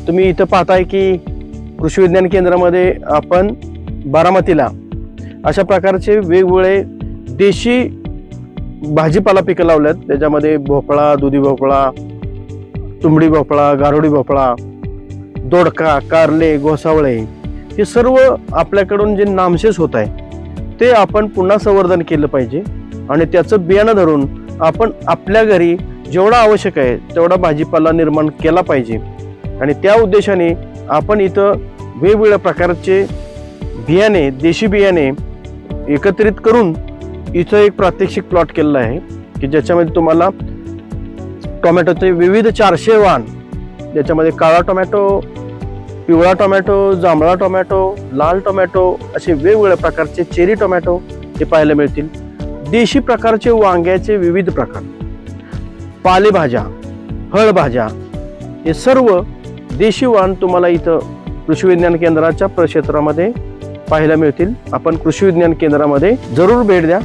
तुम्ही इथं पाहताय की कृषी विज्ञान केंद्रामध्ये आपण बारामतीला अशा प्रकारचे वेगवेगळे देशी भाजीपाला पिकं लावल्यात. त्याच्यामध्ये भोपळा, दुधी भोपळा, तुंबडी भोपळा, गारुडी भोपळा, दोडका, कारले, घोसावळे हे सर्व आपल्याकडून जे नामशेष होत आहे ते आपण पुन्हा संवर्धन केलं पाहिजे आणि त्याचं बियाणं धरून आपण आपल्या घरी जेवढा आवश्यक आहे तेवढा भाजीपाला निर्माण केला पाहिजे. आणि त्या उद्देशाने आपण इथं वेगवेगळ्या प्रकारचे बियाणे, देशी बियाणे एकत्रित करून इथं एक प्रात्यक्षिक प्लॉट केलेला आहे की ज्याच्यामध्ये तुम्हाला टोमॅटोचे विविध 400 वाण, ज्याच्यामध्ये काळा टोमॅटो, पिवळा टोमॅटो, जांभळा टोमॅटो, लाल टोमॅटो असे वेगवेगळ्या प्रकारचे चेरी टोमॅटो हे पाहायला मिळतील. देशी प्रकारचे वांग्याचे विविध प्रकार, पालेभाज्या, फळभाज्या हे सर्व देशी वाण तुम्हाला इथं कृषी विज्ञान केंद्राच्या प्रक्षेत्रामध्ये पाहायला मिळतील. आपण कृषी विज्ञान केंद्रामध्ये जरूर भेट द्या.